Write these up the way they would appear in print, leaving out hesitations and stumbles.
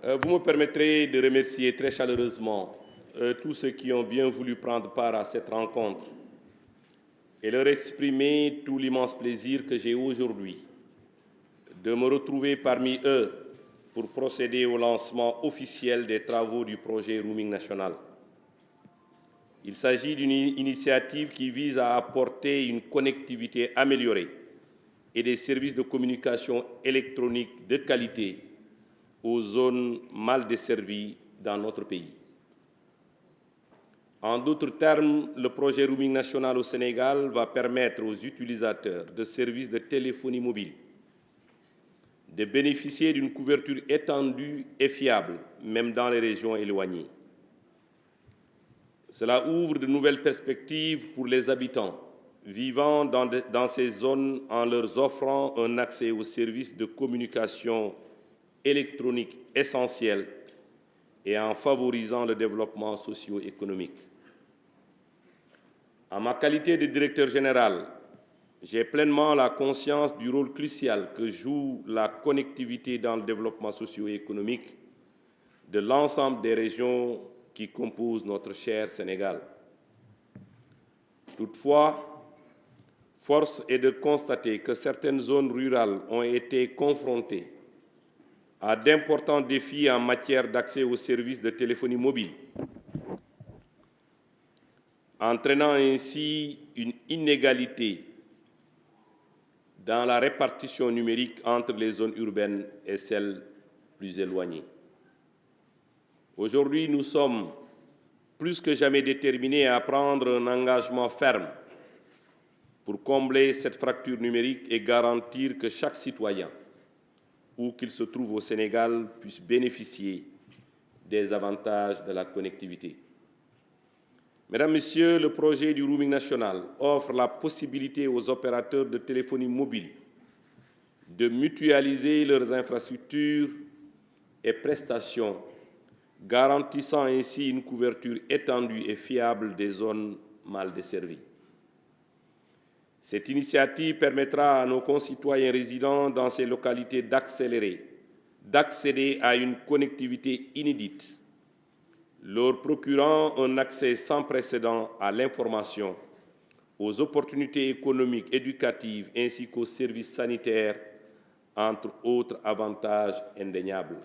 Vous me permettrez de remercier très chaleureusement tous ceux qui ont bien voulu prendre part à cette rencontre et leur exprimer tout l'immense plaisir que j'ai aujourd'hui de me retrouver parmi eux pour procéder au lancement officiel des travaux du projet Roaming National. Il s'agit d'une initiative qui vise à apporter une connectivité améliorée et des services de communication électronique de qualité aux zones mal desservies dans notre pays. En d'autres termes, le projet Roaming National au Sénégal va permettre aux utilisateurs de services de téléphonie mobile de bénéficier d'une couverture étendue et fiable, même dans les régions éloignées. Cela ouvre de nouvelles perspectives pour les habitants vivant dans ces zones en leur offrant un accès aux services de communication électronique essentiels et en favorisant le développement socio-économique. En ma qualité de directeur général, j'ai pleinement la conscience du rôle crucial que joue la connectivité dans le développement socio-économique de l'ensemble des régions qui composent notre cher Sénégal. Toutefois, force est de constater que certaines zones rurales ont été confrontées à d'importants défis en matière d'accès aux services de téléphonie mobile, entraînant ainsi une inégalité dans la répartition numérique entre les zones urbaines et celles plus éloignées. Aujourd'hui, nous sommes plus que jamais déterminés à prendre un engagement ferme pour combler cette fracture numérique et garantir que chaque citoyen, où qu'il se trouve au Sénégal, puisse bénéficier des avantages de la connectivité. Mesdames, Messieurs, le projet du Roaming National offre la possibilité aux opérateurs de téléphonie mobile de mutualiser leurs infrastructures et prestations, garantissant ainsi une couverture étendue et fiable des zones mal desservies. Cette initiative permettra à nos concitoyens résidant dans ces localités d'accéder à une connectivité inédite, leur procurant un accès sans précédent à l'information, aux opportunités économiques, éducatives ainsi qu'aux services sanitaires, entre autres avantages indéniables.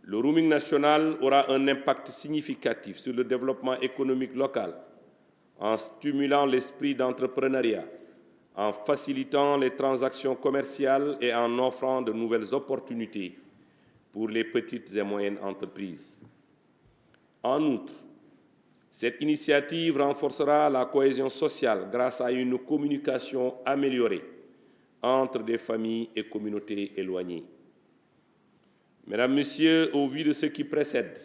Le roaming national aura un impact significatif sur le développement économique local, en stimulant l'esprit d'entrepreneuriat, en facilitant les transactions commerciales et en offrant de nouvelles opportunités pour les petites et moyennes entreprises. En outre, cette initiative renforcera la cohésion sociale grâce à une communication améliorée entre des familles et communautés éloignées. Mesdames, Messieurs, au vu de ce qui précède,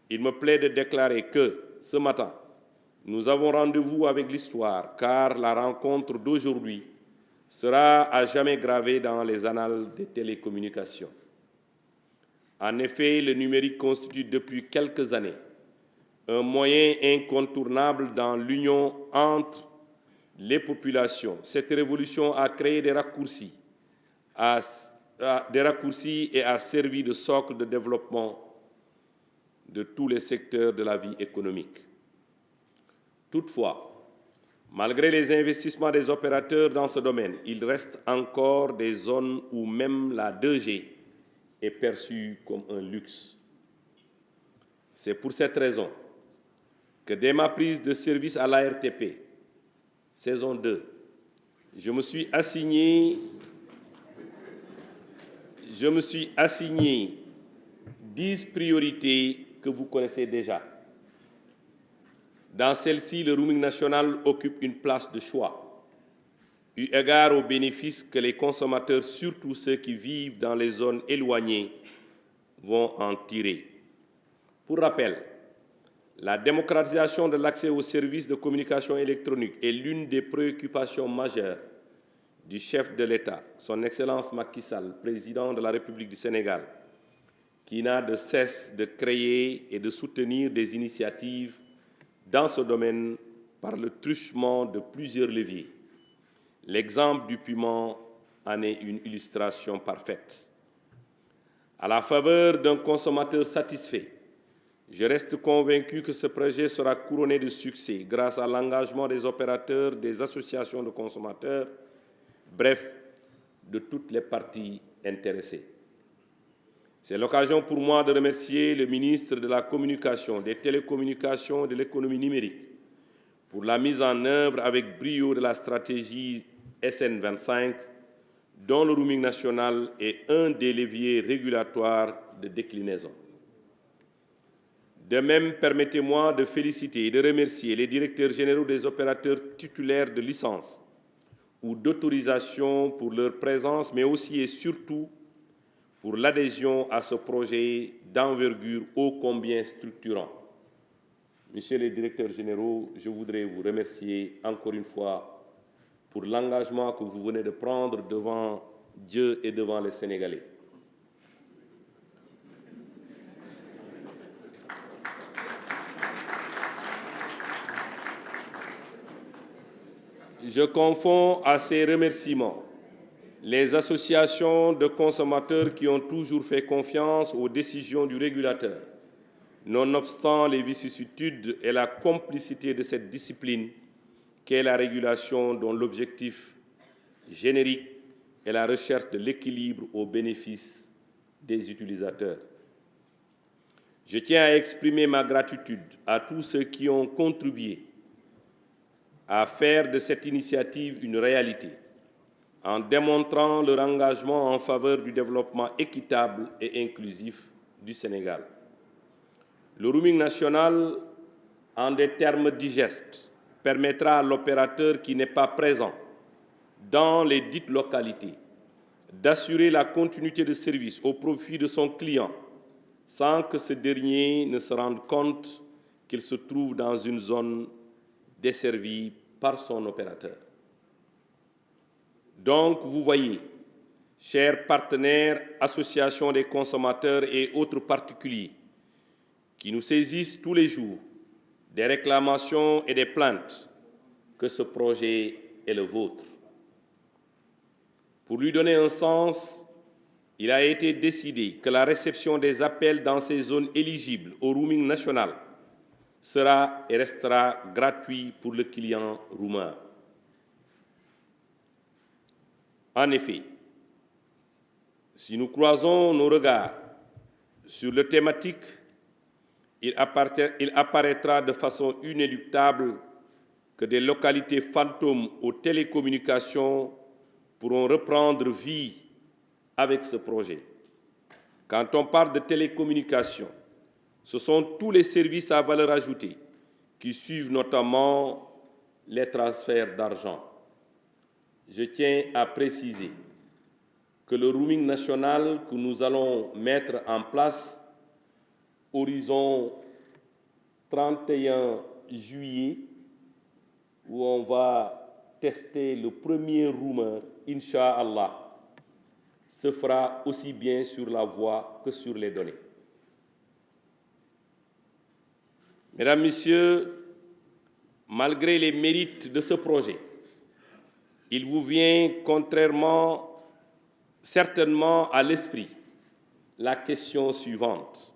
il me plaît de déclarer que, ce matin, nous avons rendez-vous avec l'histoire, car la rencontre d'aujourd'hui sera à jamais gravée dans les annales des télécommunications. En effet, le numérique constitue depuis quelques années un moyen incontournable dans l'union entre les populations. Cette révolution a créé des raccourcis et a servi de socle de développement de tous les secteurs de la vie économique. Toutefois, malgré les investissements des opérateurs dans ce domaine, il reste encore des zones où même la 2G est perçue comme un luxe. C'est pour cette raison que dès ma prise de service à l'ARTP, saison 2, je me suis assigné 10 priorités que vous connaissez déjà. Dans celle-ci, le roaming national occupe une place de choix, eu égard aux bénéfices que les consommateurs, surtout ceux qui vivent dans les zones éloignées, vont en tirer. Pour rappel, la démocratisation de l'accès aux services de communication électronique est l'une des préoccupations majeures du chef de l'État, son Excellence Macky Sall, président de la République du Sénégal, qui n'a de cesse de créer et de soutenir des initiatives dans ce domaine par le truchement de plusieurs leviers. L'exemple du piment en est une illustration parfaite. À la faveur d'un consommateur satisfait, je reste convaincu que ce projet sera couronné de succès grâce à l'engagement des opérateurs, des associations de consommateurs, bref, de toutes les parties intéressées. C'est l'occasion pour moi de remercier le ministre de la Communication, des Télécommunications et de l'Économie numérique pour la mise en œuvre avec brio de la stratégie SN25, dont le roaming national est un des leviers régulatoires de déclinaison. De même, permettez-moi de féliciter et de remercier les directeurs généraux des opérateurs titulaires de licence ou d'autorisation pour leur présence, mais aussi et surtout pour l'adhésion à ce projet d'envergure ô combien structurant. Messieurs les directeurs généraux, je voudrais vous remercier encore une fois pour l'engagement que vous venez de prendre devant Dieu et devant les Sénégalais. Je confonds à ces remerciements les associations de consommateurs qui ont toujours fait confiance aux décisions du régulateur, nonobstant les vicissitudes et la complicité de cette discipline qu'est la régulation dont l'objectif générique est la recherche de l'équilibre au bénéfice des utilisateurs. Je tiens à exprimer ma gratitude à tous ceux qui ont contribué à faire de cette initiative une réalité, en démontrant leur engagement en faveur du développement équitable et inclusif du Sénégal. Le roaming national, en des termes digestes, permettra à l'opérateur qui n'est pas présent dans les dites localités d'assurer la continuité de service au profit de son client sans que ce dernier ne se rende compte qu'il se trouve dans une zone desservie par son opérateur. Donc, vous voyez, chers partenaires, associations des consommateurs et autres particuliers qui nous saisissent tous les jours des réclamations et des plaintes, que ce projet est le vôtre. Pour lui donner un sens, il a été décidé que la réception des appels dans ces zones éligibles au roaming national sera et restera gratuit pour le client roumain. En effet, si nous croisons nos regards sur le thématique, il apparaîtra de façon inéluctable que des localités fantômes aux télécommunications pourront reprendre vie avec ce projet. Quand on parle de télécommunications, ce sont tous les services à valeur ajoutée qui suivent notamment les transferts d'argent. Je tiens à préciser que le roaming national que nous allons mettre en place horizon 31 juillet, où on va tester le premier roamer, Inch'Allah, se fera aussi bien sur la voix que sur les données. Mesdames, Messieurs, malgré les mérites de ce projet, il vous vient certainement à l'esprit la question suivante.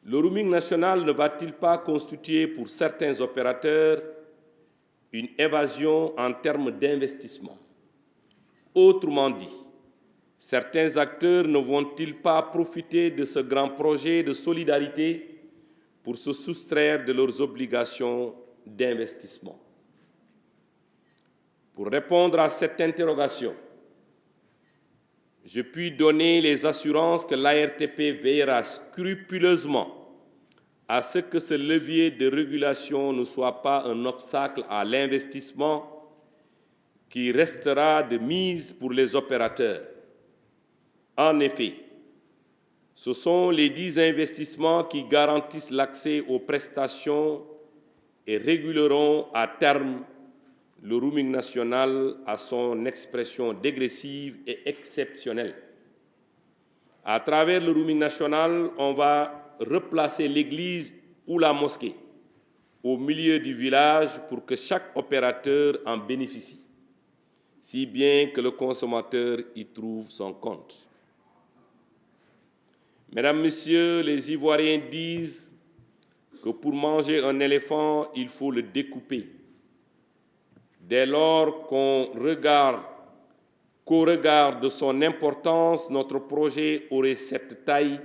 Le roaming national ne va-t-il pas constituer pour certains opérateurs une évasion en termes d'investissement? Autrement dit, certains acteurs ne vont-ils pas profiter de ce grand projet de solidarité pour se soustraire de leurs obligations d'investissement? Pour répondre à cette interrogation, je puis donner les assurances que l'ARTP veillera scrupuleusement à ce que ce levier de régulation ne soit pas un obstacle à l'investissement qui restera de mise pour les opérateurs. En effet, ce sont les 10 investissements qui garantissent l'accès aux prestations et réguleront à terme le roaming national à son expression dégressive et exceptionnelle. À travers le roaming national, on va replacer l'église ou la mosquée au milieu du village pour que chaque opérateur en bénéficie, si bien que le consommateur y trouve son compte. Mesdames, Messieurs, les Ivoiriens disent que pour manger un éléphant, il faut le découper. Dès lors qu'au regard de son importance, notre projet aurait cette taille,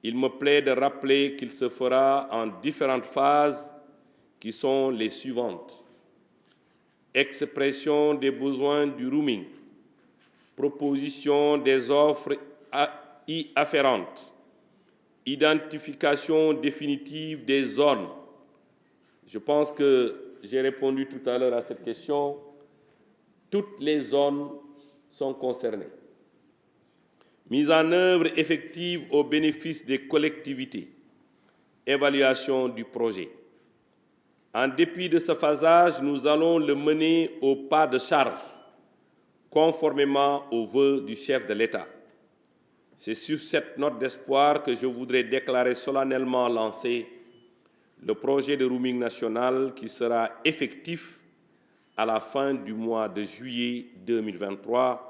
il me plaît de rappeler qu'il se fera en différentes phases qui sont les suivantes. Expression des besoins du roaming, proposition des offres y afférentes, identification définitive des zones. Je pense que j'ai répondu tout à l'heure à cette question. Toutes les zones sont concernées. Mise en œuvre effective au bénéfice des collectivités. Évaluation du projet. En dépit de ce phasage, nous allons le mener au pas de charge, conformément aux vœux du chef de l'État. C'est sur cette note d'espoir que je voudrais déclarer solennellement lancé le projet de roaming national qui sera effectif à la fin du mois de juillet 2023,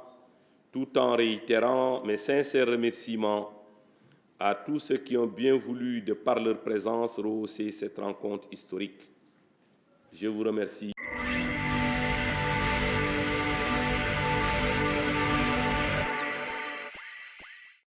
tout en réitérant mes sincères remerciements à tous ceux qui ont bien voulu, de par leur présence, rehausser cette rencontre historique. Je vous remercie.